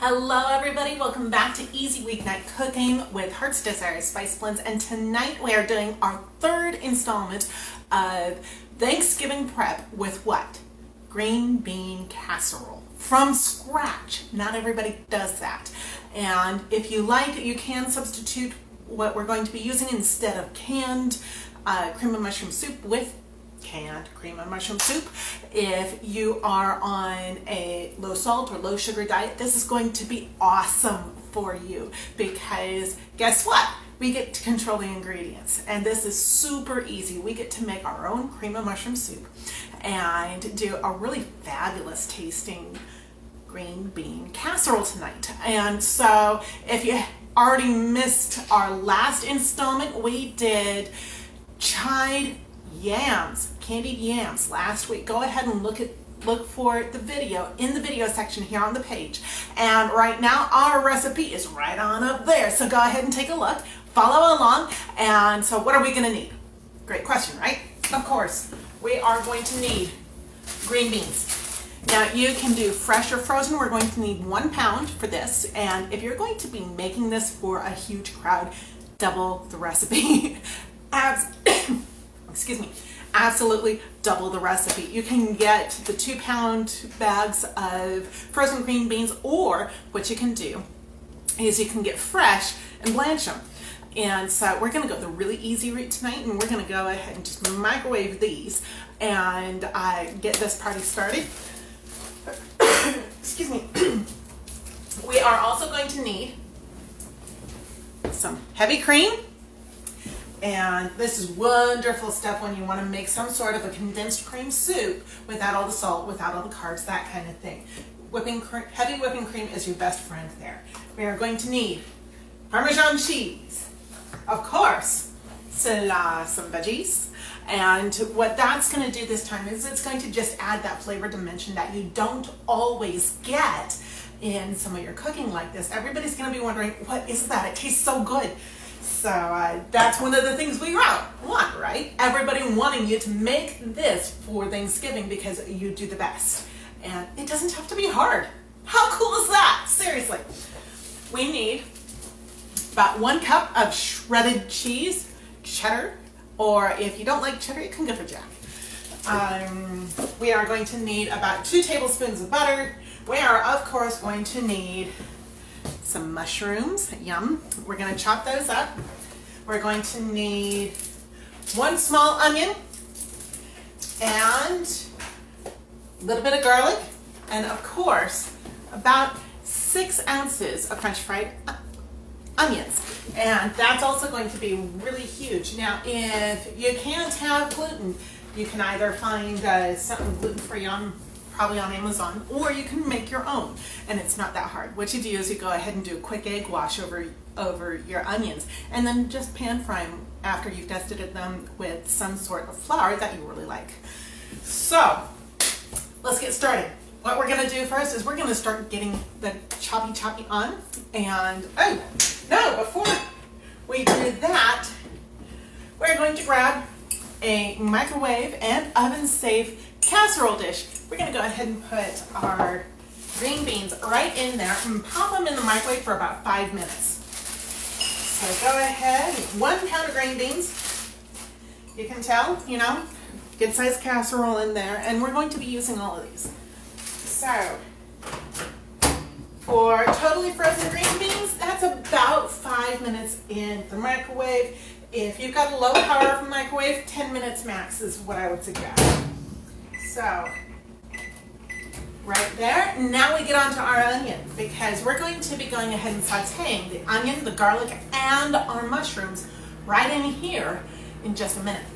Hello everybody, welcome back to Easy Weeknight Cooking with Heart's Desire Spice Blends, and tonight we are doing our third installment of Thanksgiving prep with what? Green bean casserole from scratch. Not everybody does that, and if you like, you can substitute what we're going to be using instead of canned cream of mushroom soup with canned cream and mushroom soup. If you are on a low salt or low sugar diet, this is going to be awesome for you because guess what? We get to control the ingredients, and this is super easy. We get to make our own cream of mushroom soup and do a really fabulous tasting green bean casserole tonight. And so if you already missed our last installment, we did chied yams, candied yams last week. Go ahead and look for the video in the video section here on the page. And right now our recipe is right on up there. So go ahead and take a look, follow along. And so what are we gonna need? Great question, right? Of course, we are going to need green beans. Now you can do fresh or frozen. We're going to need 1 pound for this. And if you're going to be making this for a huge crowd, double the recipe. Excuse me, absolutely double the recipe. You can get the 2-pound bags of frozen green beans, or what you can do is you can get fresh and blanch them. And so we're gonna go the really easy route tonight, and we're gonna go ahead and just microwave these and get this party started. Excuse me. We are also going to need some heavy cream. And this is wonderful stuff when you want to make some sort of a condensed cream soup without all the salt, without all the carbs, that kind of thing. Heavy whipping cream is your best friend there. We are going to need Parmesan cheese, of course, Slawsome Veggies. And what that's going to do this time is it's going to just add that flavor dimension that you don't always get in some of your cooking like this. Everybody's going to be wondering, what is that? It tastes so good. So that's one of the things we want, right? Everybody wanting you to make this for Thanksgiving because you do the best. And it doesn't have to be hard. How cool is that? Seriously. We need about 1 cup of shredded cheese, cheddar, or if you don't like cheddar, you can go for jack. We are going to need about 2 tablespoons of butter. We are, of course, going to need some mushrooms, yum. We're going to chop those up. We're going to need 1 small onion and a little bit of garlic, and of course about 6 ounces of French fried onions. And that's also going to be really huge. Now if you can't have gluten, you can either find something gluten-free probably on Amazon, or you can make your own, and it's not that hard. What you do is you go ahead and do a quick egg wash over your onions, and then just pan fry them after you've dusted them with some sort of flour that you really like. So let's get started. What we're gonna do first is we're gonna start getting the choppy on, and oh no, before we do that, we're going to grab a microwave and oven safe casserole dish. We're going to go ahead and put our green beans right in there and pop them in the microwave for about 5 minutes. So go ahead, 1 pound of green beans. You can tell, you know, good sized casserole in there, and we're going to be using all of these. So for totally frozen green beans, that's about 5 minutes in the microwave. If you've got a low power microwave, 10 minutes max is what I would suggest. So right there. Now we get onto our onion, because we're going to be going ahead and sauteing the onion, the garlic, and our mushrooms right in here in just a minute.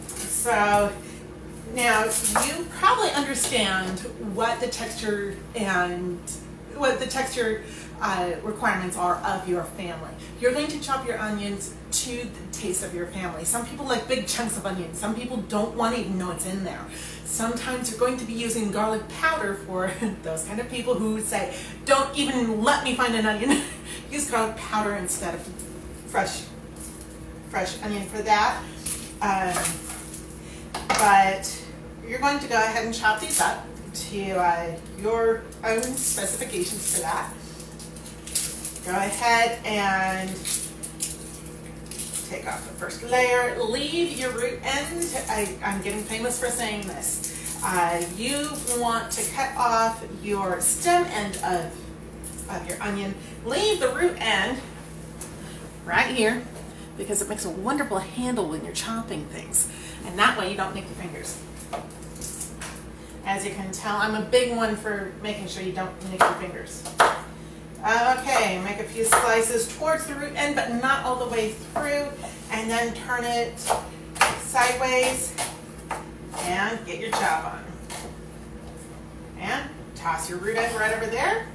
So now you probably understand what the texture requirements are of your family. You're going to chop your onions to the taste of your family. Some people like big chunks of onion. Some people don't want to even know it's in there. Sometimes you're going to be using garlic powder for those kind of people who say, don't even let me find an onion. Use garlic powder instead of fresh onion for that. But you're going to go ahead and chop these up to your own specifications for that. Go ahead and take off the first layer. Leave your root end. I'm getting famous for saying this. You want to cut off your stem end of your onion. Leave the root end right here because it makes a wonderful handle when you're chopping things. And that way you don't nick your fingers. As you can tell, I'm a big one for making sure you don't nick your fingers. Okay, make a few slices towards the root end, but not all the way through, and then turn it sideways and get your chop on. And toss your root end right over there.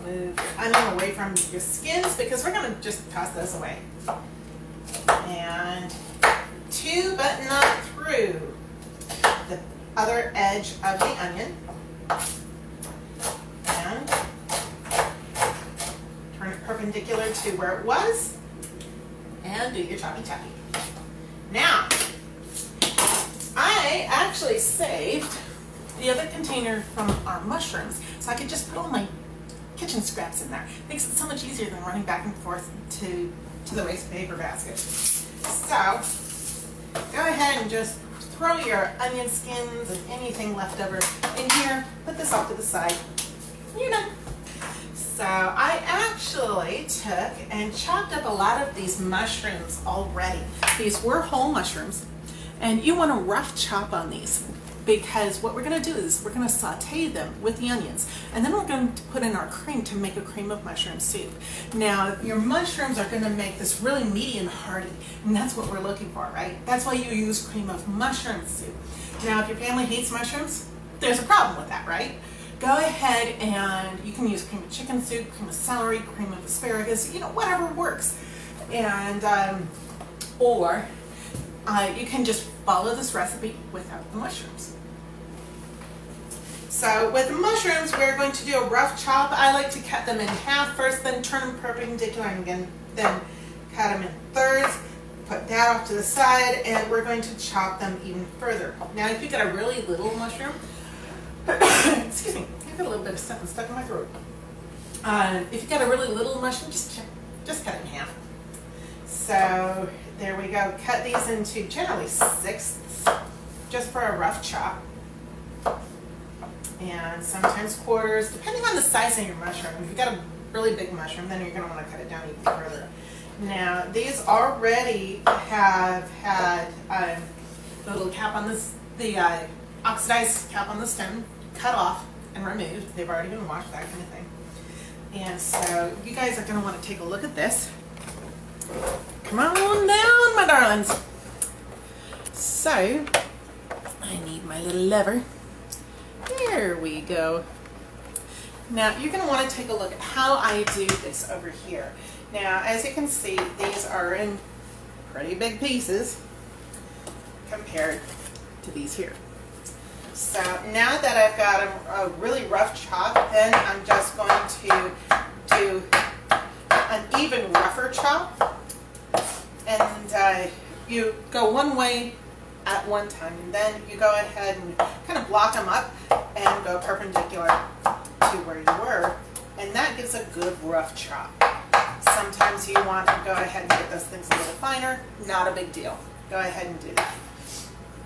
Move your onion away from your skins because we're going to just toss those away. And to but not through the other edge of the onion. And turn it perpendicular to where it was. And do your choppy choppy. Now, I actually saved the other container from our mushrooms so I could just put all my kitchen scraps in there. Makes it so much easier than running back and forth to the waste paper basket. So, go ahead and just throw your onion skins and anything left over in here. Put this off to the side. You're done. So I actually took and chopped up a lot of these mushrooms already. These were whole mushrooms, and you want to rough chop on these because what we're going to do is we're going to saute them with the onions, and then we're going to put in our cream to make a cream of mushroom soup. Now, your mushrooms are going to make this really meaty and hearty, and that's what we're looking for, right? That's why you use cream of mushroom soup. Now, if your family hates mushrooms, there's a problem with that, right? Go ahead and you can use cream of chicken soup, cream of celery, cream of asparagus, you know, whatever works. And, or you can just follow this recipe without the mushrooms. So with the mushrooms, we're going to do a rough chop. I like to cut them in half first, then turn them perpendicular, and again, then cut them in thirds. Put that off to the side, and we're going to chop them even further. Now, if you've got a really little mushroom, excuse me, I've got a little bit of something stuck in my throat. If you've got a really little mushroom, just cut it in half. So there we go. Cut these into generally sixths, just for a rough chop. And sometimes quarters, depending on the size of your mushroom. If you've got a really big mushroom, then you're going to want to cut it down even further. Now, these already have had the little cap on this, the oxidized cap on the stem, cut off and removed. They've already been washed, that kind of thing. And so you guys are going to want to take a look at this. Come on down, my darlings. So, I need my little lever. There we go. Now, you're going to want to take a look at how I do this over here. Now, as you can see, these are in pretty big pieces compared to these here. So now that I've got a really rough chop, then I'm just going to do an even rougher chop. And you go one way at one time, and then you go ahead and kind of block them up and go perpendicular to where you were. And that gives a good rough chop. Sometimes you want to go ahead and get those things a little finer. Not a big deal. Go ahead and do that.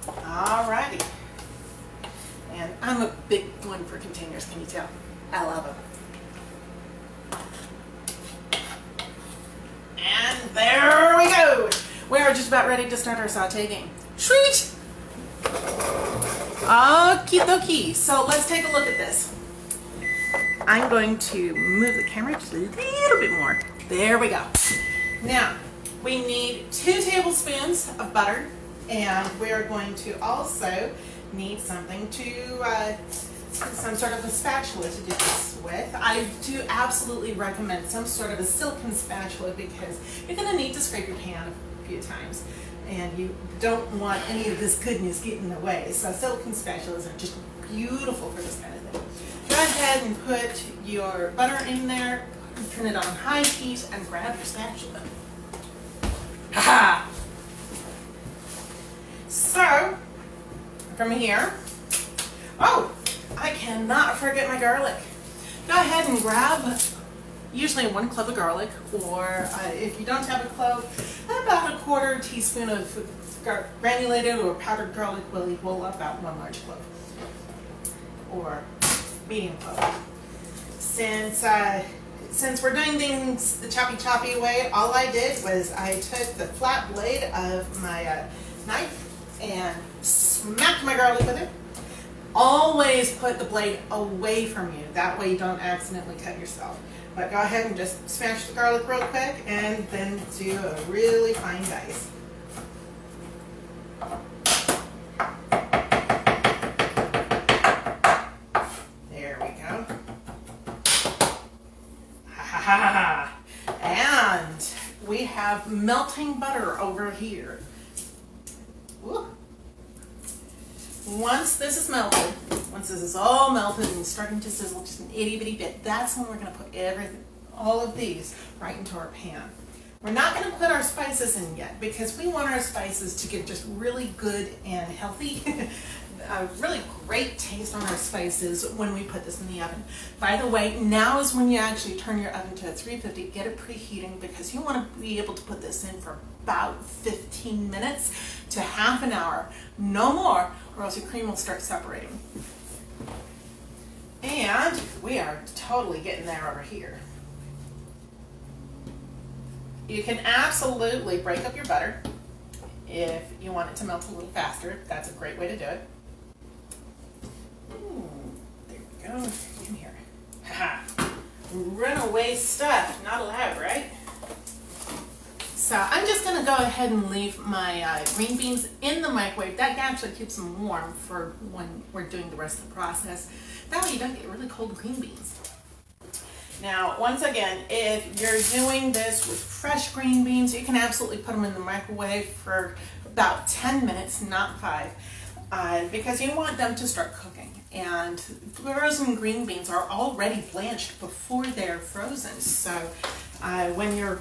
Alrighty. And I'm a big one for containers, can you tell? I love them. And there we go. We're just about ready to start our saute game. Sweet! Okie dokie. So let's take a look at this. I'm going to move the camera just a little bit more. There we go. Now, we need 2 tablespoons of butter, and we're going to also need something to, some sort of a spatula to do this with. I do absolutely recommend some sort of a silicone spatula because you're going to need to scrape your pan a few times, and you don't want any of this goodness getting in the way. So silicone spatulas are just beautiful for this kind of thing. Go ahead and put your butter in there, turn it on high heat, and grab your spatula. Ha-ha! So, from here, oh, I cannot forget my garlic. Go ahead and grab usually 1 clove of garlic, or if you don't have a clove, about a 1/4 teaspoon of granulated or powdered garlic will equal about 1 large clove, or medium clove. Since we're doing things the choppy way, all I did was I took the flat blade of my knife and smacked my garlic with it. Always put the blade away from you. That way you don't accidentally cut yourself. But go ahead and just smash the garlic real quick and then do a really fine dice. There we go. And we have melting butter over here. Ooh. Once this is melted, once this is all melted and starting to sizzle just an itty bitty bit, that's when we're going to put all of these right into our pan. We're not going to put our spices in yet because we want our spices to get just really good and healthy, a really great taste on our spices when we put this in the oven. By the way, now is when you actually turn your oven to 350, get it preheating, because you want to be able to put this in for about 15 minutes to half an hour, no more, or else your cream will start separating. And we are totally getting there over here. You can absolutely break up your butter if you want it to melt a little faster. That's a great way to do it. Ooh, there we go. In here. Haha. Runaway stuff. Not allowed, right? So I'm just going to go ahead and leave my green beans in the microwave. That actually keeps them warm for when we're doing the rest of the process. That way you don't get really cold green beans. Now, once again, if you're doing this with fresh green beans, you can absolutely put them in the microwave for about 10 minutes, not 5, because you want them to start cooking. And frozen green beans are already blanched before they're frozen. So when you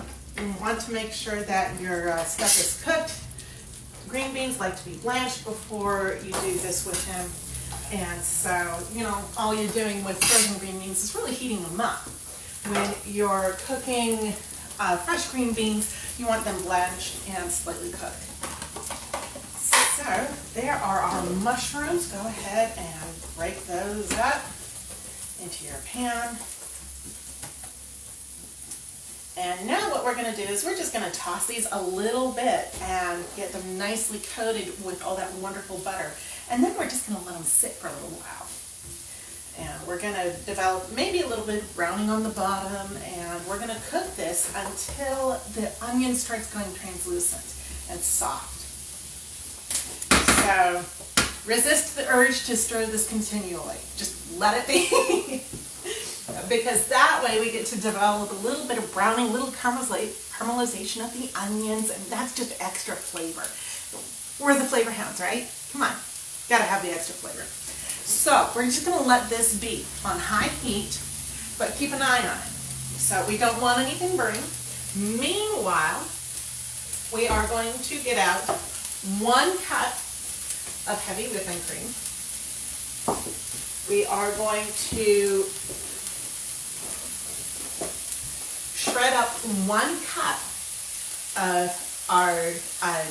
want to make sure that your stuff is cooked, green beans like to be blanched before you do this with them. And so, you know, all you're doing with frozen green beans is really heating them up. When you're cooking fresh green beans, you want them blanched and slightly cooked. So there are our mushrooms. Go ahead and break those up into your pan. And now what we're going to do is we're just going to toss these a little bit and get them nicely coated with all that wonderful butter. And then we're just going to let them sit for a little while. And we're going to develop maybe a little bit of browning on the bottom, and we're going to cook this until the onion starts going translucent and soft. So resist the urge to stir this continually. Just let it be. Because that way we get to develop a little bit of browning, a little caramelization of the onions, and that's just extra flavor. We're the flavor hounds, right? Come on, gotta have the extra flavor. So we're just gonna let this be on high heat, but keep an eye on it. So we don't want anything burning. Meanwhile, we are going to get out 1 cup of heavy whipping cream. We are going to shred up 1 cup of our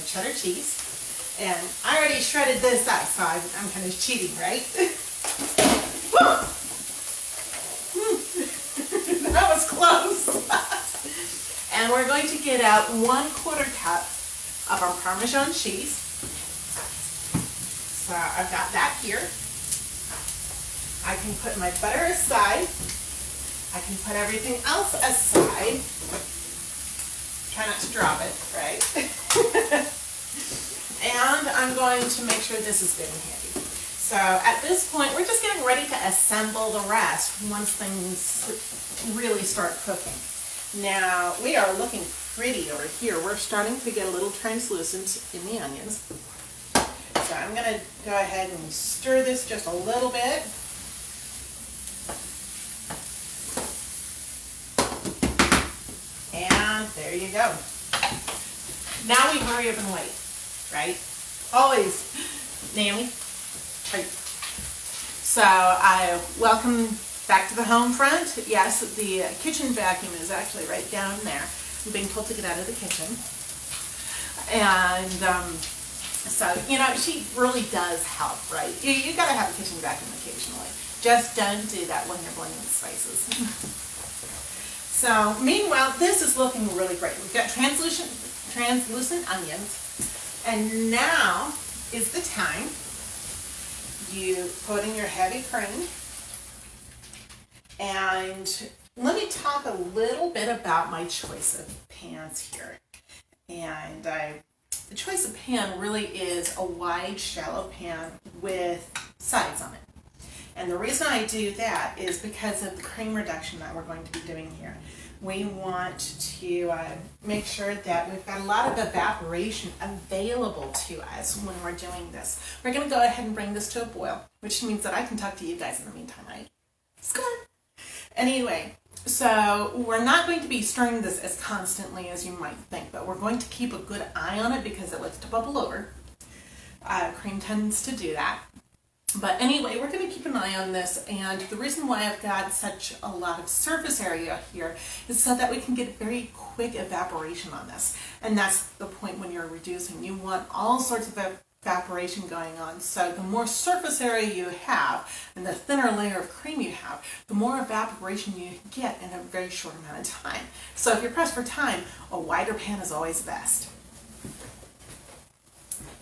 cheddar cheese. And I already shredded this up, so I'm kind of cheating, right? That was close. And we're going to get out 1/4 cup of our Parmesan cheese. So I've got that here. I can put my butter aside. I can put everything else aside. Try not to drop it, right? And I'm going to make sure this is good and handy. So at this point, we're just getting ready to assemble the rest once things really start cooking. Now, we are looking pretty over here. We're starting to get a little translucent in the onions. So I'm going to go ahead and stir this just a little bit. And there you go. Now we hurry up and wait, right? Always, Naomi, right. So welcome back to the home front. Yes, the kitchen vacuum is actually right down there. I'm being told to get out of the kitchen. And so, you know, she really does help, right? You gotta have a kitchen vacuum occasionally. Just don't do that when you're blending the spices. So, meanwhile, this is looking really great. We've got translucent onions. And now is the time you put in your heavy cream. And let me talk a little bit about my choice of pans here. And the choice of pan really is a wide, shallow pan with sides on it. And the reason I do that is because of the cream reduction that we're going to be doing here. We want to make sure that we've got a lot of evaporation available to us when we're doing this. We're going to go ahead and bring this to a boil, which means that I can talk to you guys in the meantime, right? It's good. Anyway, so we're not going to be stirring this as constantly as you might think, but we're going to keep a good eye on it because it likes to bubble over. Cream tends to do that. But anyway, we're going to keep an eye on this, and the reason why I've got such a lot of surface area here is so that we can get very quick evaporation on this. And that's the point when you're reducing. You want all sorts of evaporation going on. So the more surface area you have and the thinner layer of cream you have, the more evaporation you get in a very short amount of time. So if you're pressed for time, a wider pan is always best.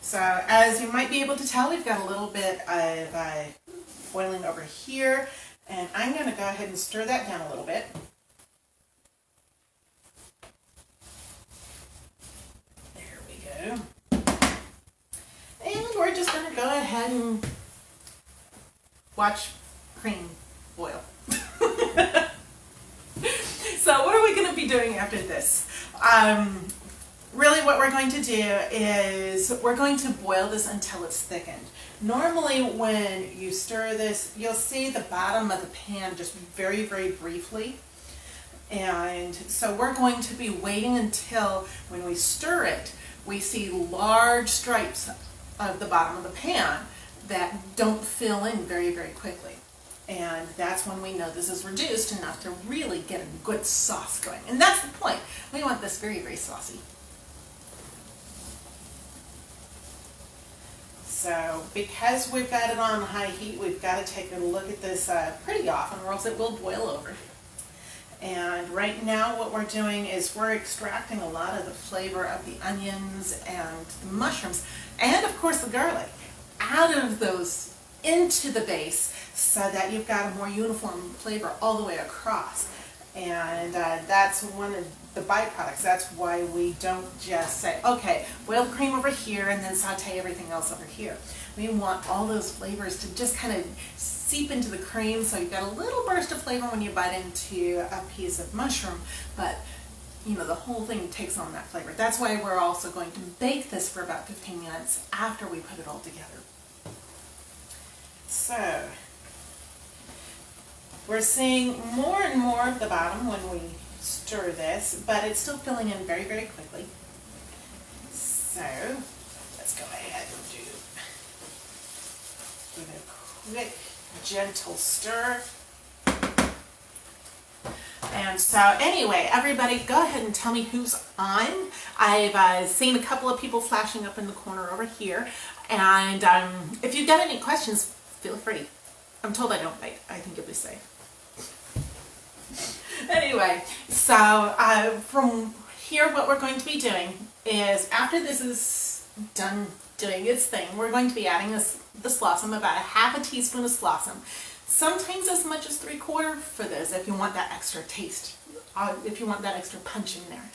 So as you might be able to tell, we've got a little bit of boiling over here, and I'm going to go ahead and stir that down a little bit. There we go. And we're just going to go ahead and watch cream boil. So what are we going to be doing after this? Really what we're going to do is we're going to boil this until it's thickened. Normally when you stir this, you'll see the bottom of the pan just very, very briefly. And so we're going to be waiting until when we stir it, we see large stripes of the bottom of the pan that don't fill in very, very quickly. And that's when we know this is reduced enough to really get a good sauce going. And that's the point. We want this very, very saucy. So because we've got it on high heat, we've got to take a look at this pretty often, or else it will boil over. And right now what we're doing is we're extracting a lot of the flavor of the onions and the mushrooms, and of course the garlic, out of those into the base so that you've got a more uniform flavor all the way across. And that's one of the byproducts. That's why we don't just say, okay, boil the cream over here and then saute everything else over here. We want all those flavors to just kind of seep into the cream, so you've got a little burst of flavor when you bite into a piece of mushroom, but you know, the whole thing takes on that flavor. That's why we're also going to bake this for about 15 minutes after we put it all together. So we're seeing more and more of the bottom when we stir this, but it's still filling in very, very quickly. So let's go ahead and give it a quick, gentle stir. And so anyway, everybody, go ahead and tell me who's on. I've seen a couple of people flashing up in the corner over here. And if you've got any questions, feel free. I'm told I don't bite. I think you'll be safe. Anyway, so from here what we're going to be doing is after this is done doing its thing, we're going to be adding the Slawsome, about a half a teaspoon of Slawsome. Sometimes as much as 3/4 for this if you want that extra taste, if you want that extra punch in there.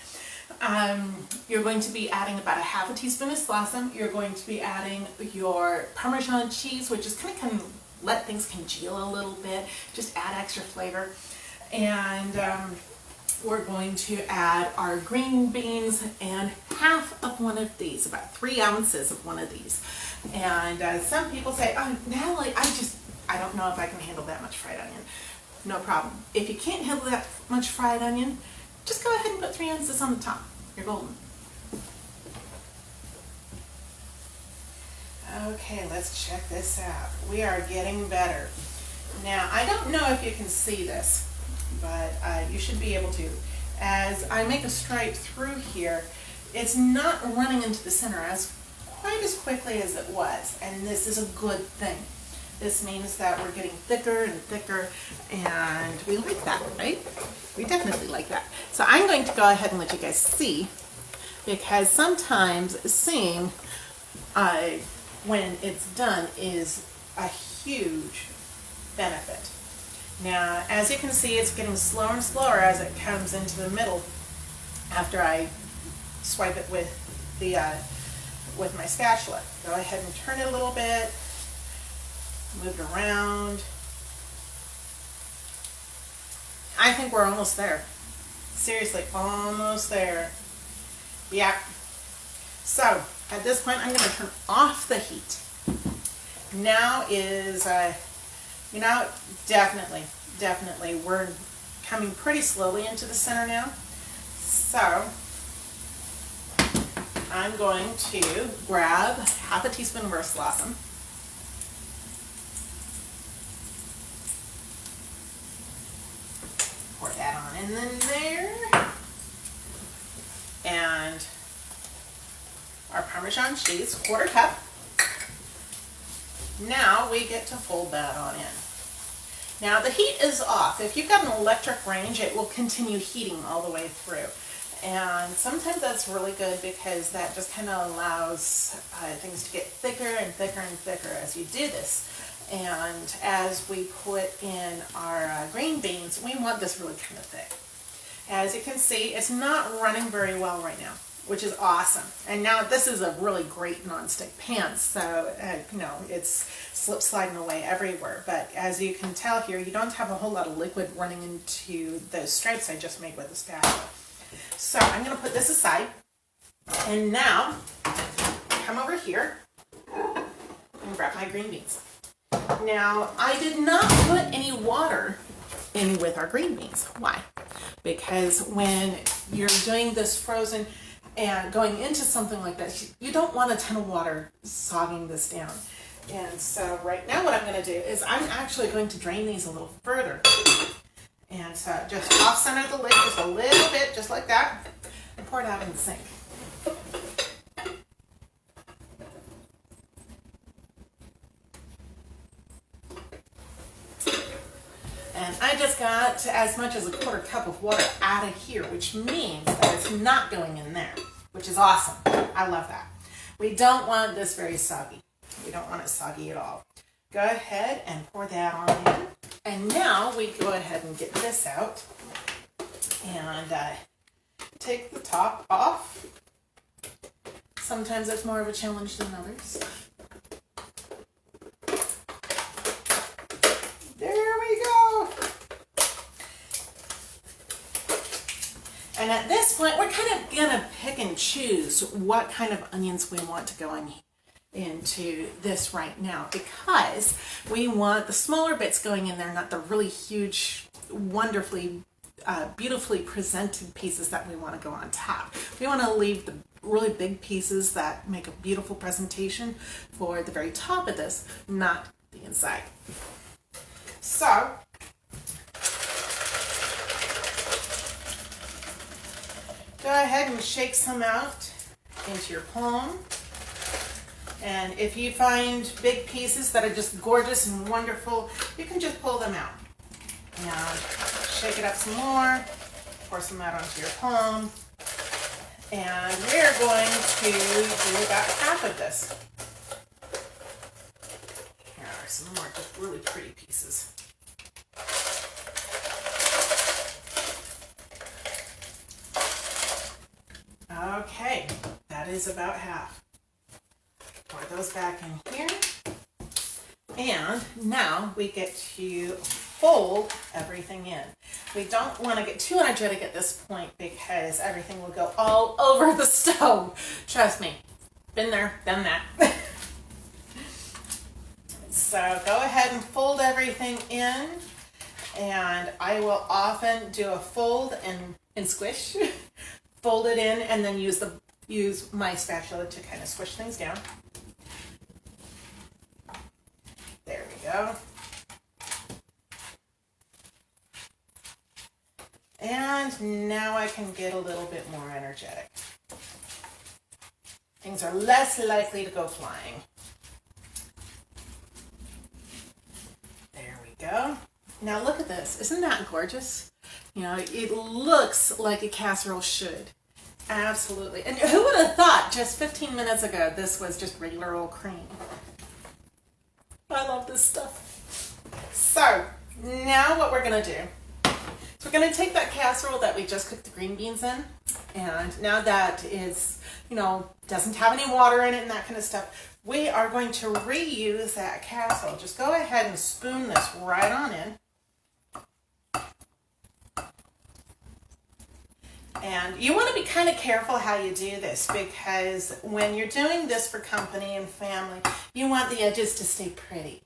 You're going to be adding about a half a teaspoon of Slawsome. You're going to be adding your Parmesan cheese, which is kind of let things congeal a little bit, just add extra flavor. And we're going to add our green beans and half of one of these, about 3 ounces of one of these. And some people say, oh, Natalie, I don't know if I can handle that much fried onion. No problem. If you can't handle that much fried onion, just go ahead and put 3 ounces on the top. You're golden. Okay, let's check this out. We are getting better. Now, I don't know if you can see this, but you should be able to. As I make a stripe through here, it's not running into the center quite as quickly as it was, and this is a good thing. This means that we're getting thicker and thicker, and we like that, right? We definitely like that. So I'm going to go ahead and let you guys see, because sometimes seeing when it's done is a huge benefit. Now, as you can see, it's getting slower and slower as it comes into the middle after I swipe it with the with my spatula. Go ahead and turn it a little bit, move it around. I think we're almost there. Seriously, almost there. Yeah. So at this point, I'm going to turn off the heat. Now is, definitely, we're coming pretty slowly into the center now. So I'm going to grab half a teaspoon of our Slawsome. Pour that on in there. And our Parmesan cheese, 1/4 cup. Now we get to fold that on in. Now the heat is off. If you've got an electric range, it will continue heating all the way through. And sometimes that's really good because that just kind of allows things to get thicker and thicker and thicker as you do this. And as we put in our green beans, we want this really kind of thick. As you can see, it's not running very well right now, which is awesome. And now this is a really great nonstick pan, so it's slip sliding away everywhere. But as you can tell here, you don't have a whole lot of liquid running into those stripes I just made with the spatula. So I'm going to put this aside, and now come over here and grab my green beans. Now, I did not put any water in with our green beans. Why? Because when you're doing this frozen and going into something like that, you don't want a ton of water sogging this down. And so right now what I'm going to do is I'm actually going to drain these a little further. And so just off center the lid just a little bit, just like that, and pour it out in the sink. And I just got as much as a 1/4 cup of water out of here, which means that it's not going in there, which is awesome. I love that. We don't want this very soggy. We don't want it soggy at all. Go ahead and pour that on in. And now we go ahead and get this out and take the top off. Sometimes it's more of a challenge than others. There we go. And at this point, we're kind of going to pick and choose what kind of onions we want to go in into this right now, because we want the smaller bits going in there, not the really huge, wonderfully, beautifully presented pieces that we want to go on top. We want to leave the really big pieces that make a beautiful presentation for the very top of this, not the inside. So, go ahead and shake some out into your palm. And if you find big pieces that are just gorgeous and wonderful, you can just pull them out. Now, shake it up some more, pour some out onto your palm, and we're going to do about half of this. Here are some more just really pretty pieces. Okay, that is about half. Pour those back in here. And now we get to fold everything in. We don't want to get too energetic at this point because everything will go all over the stove. Trust me, been there, done that. So go ahead and fold everything in, and I will often do a fold and squish. Fold it in and then use my spatula to kind of squish things down. go. And now I can get a little bit more energetic. Things are less likely to go flying. There we go. Now look at this. Isn't that gorgeous? You know, it looks like a casserole should. Absolutely. And who would have thought just 15 minutes ago this was just regular old cream? I love this stuff. So now what we're going to do, so we're going to take that casserole that we just cooked the green beans in, and now that is, you know, doesn't have any water in it and that kind of stuff, we are going to reuse that casserole. Just go ahead and spoon this right on in. And you want to be kind of careful how you do this, because when you're doing this for company and family, you want the edges to stay pretty.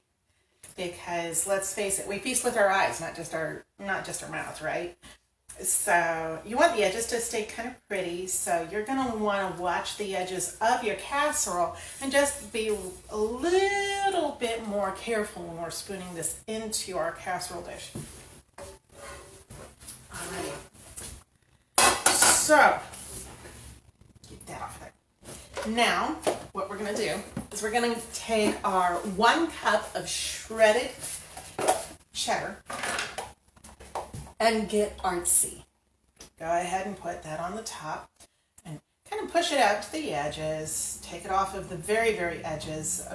Because let's face it, we feast with our eyes, not just our mouth, right? So you want the edges to stay kind of pretty. So you're going to want to watch the edges of your casserole and just be a little bit more careful when we're spooning this into our casserole dish. All right. So, get that off there. Now, what we're going to do is we're going to take our 1 cup of shredded cheddar and get artsy. Go ahead and put that on the top and kind of push it out to the edges. Take it off of the very, very edges.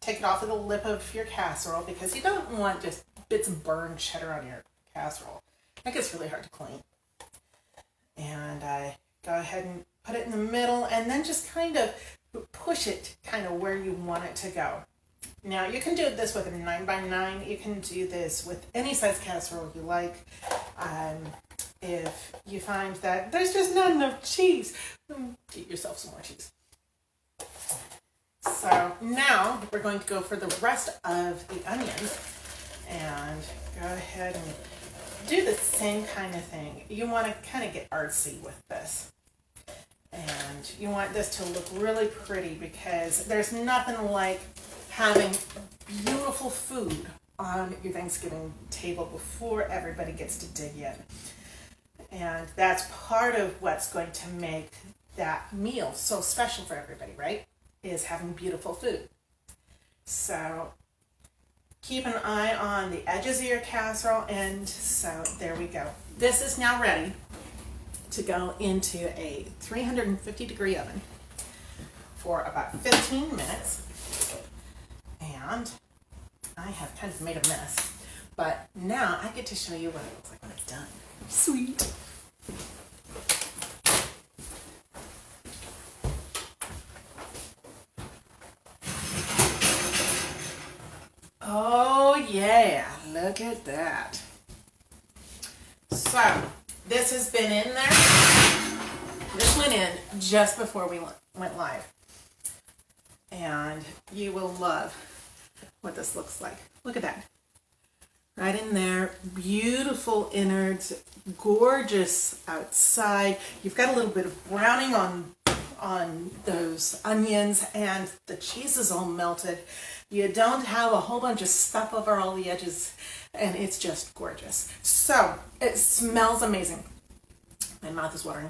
Take it off of the lip of your casserole, because you don't want just bits of burned cheddar on your casserole. That gets really hard to clean. And go ahead and put it in the middle, and then just kind of push it kind of where you want it to go. Now you can do this with a 9x9. You can do this with any size casserole you like. If you find that there's just not enough cheese, get yourself some more cheese. So now we're going to go for the rest of the onions, and go ahead and do the same kind of thing. You want to kind of get artsy with this. And you want this to look really pretty, because there's nothing like having beautiful food on your Thanksgiving table before everybody gets to dig in. And that's part of what's going to make that meal so special for everybody, right? Is having beautiful food. So keep an eye on the edges of your casserole, and so there we go. This is now ready to go into a 350-degree oven for about 15 minutes. And I have kind of made a mess, but now I get to show you what it looks like when it's done. Sweet. Oh yeah, look at that. So this has been in there. This went in just before we went live. And you will love what this looks like. Look at that. Right in there, beautiful innards, gorgeous outside. You've got a little bit of browning on those onions, and the cheese is all melted. You don't have a whole bunch of stuff over all the edges, and it's just gorgeous. So it smells amazing. My mouth is watering.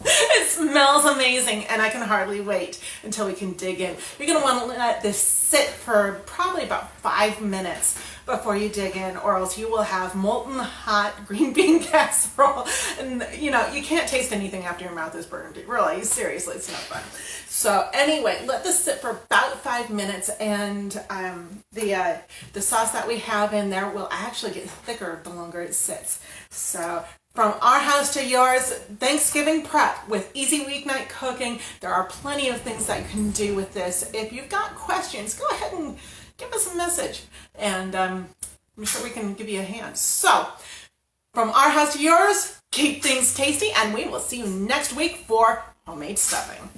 It smells amazing, and I can hardly wait until we can dig in. You're going to want to let this sit for probably about 5 minutes before you dig in, or else you will have molten hot green bean casserole. And you know, you can't taste anything after your mouth is burned. Really, seriously, it's not fun. So anyway, let this sit for about 5 minutes, and the sauce that we have in there will actually get thicker the longer it sits. So from our house to yours, Thanksgiving prep with easy weeknight cooking. There are plenty of things that you can do with this. If you've got questions, go ahead and give us a message, and I'm sure we can give you a hand. So from our house to yours, keep things tasty, and we will see you next week for homemade stuffing.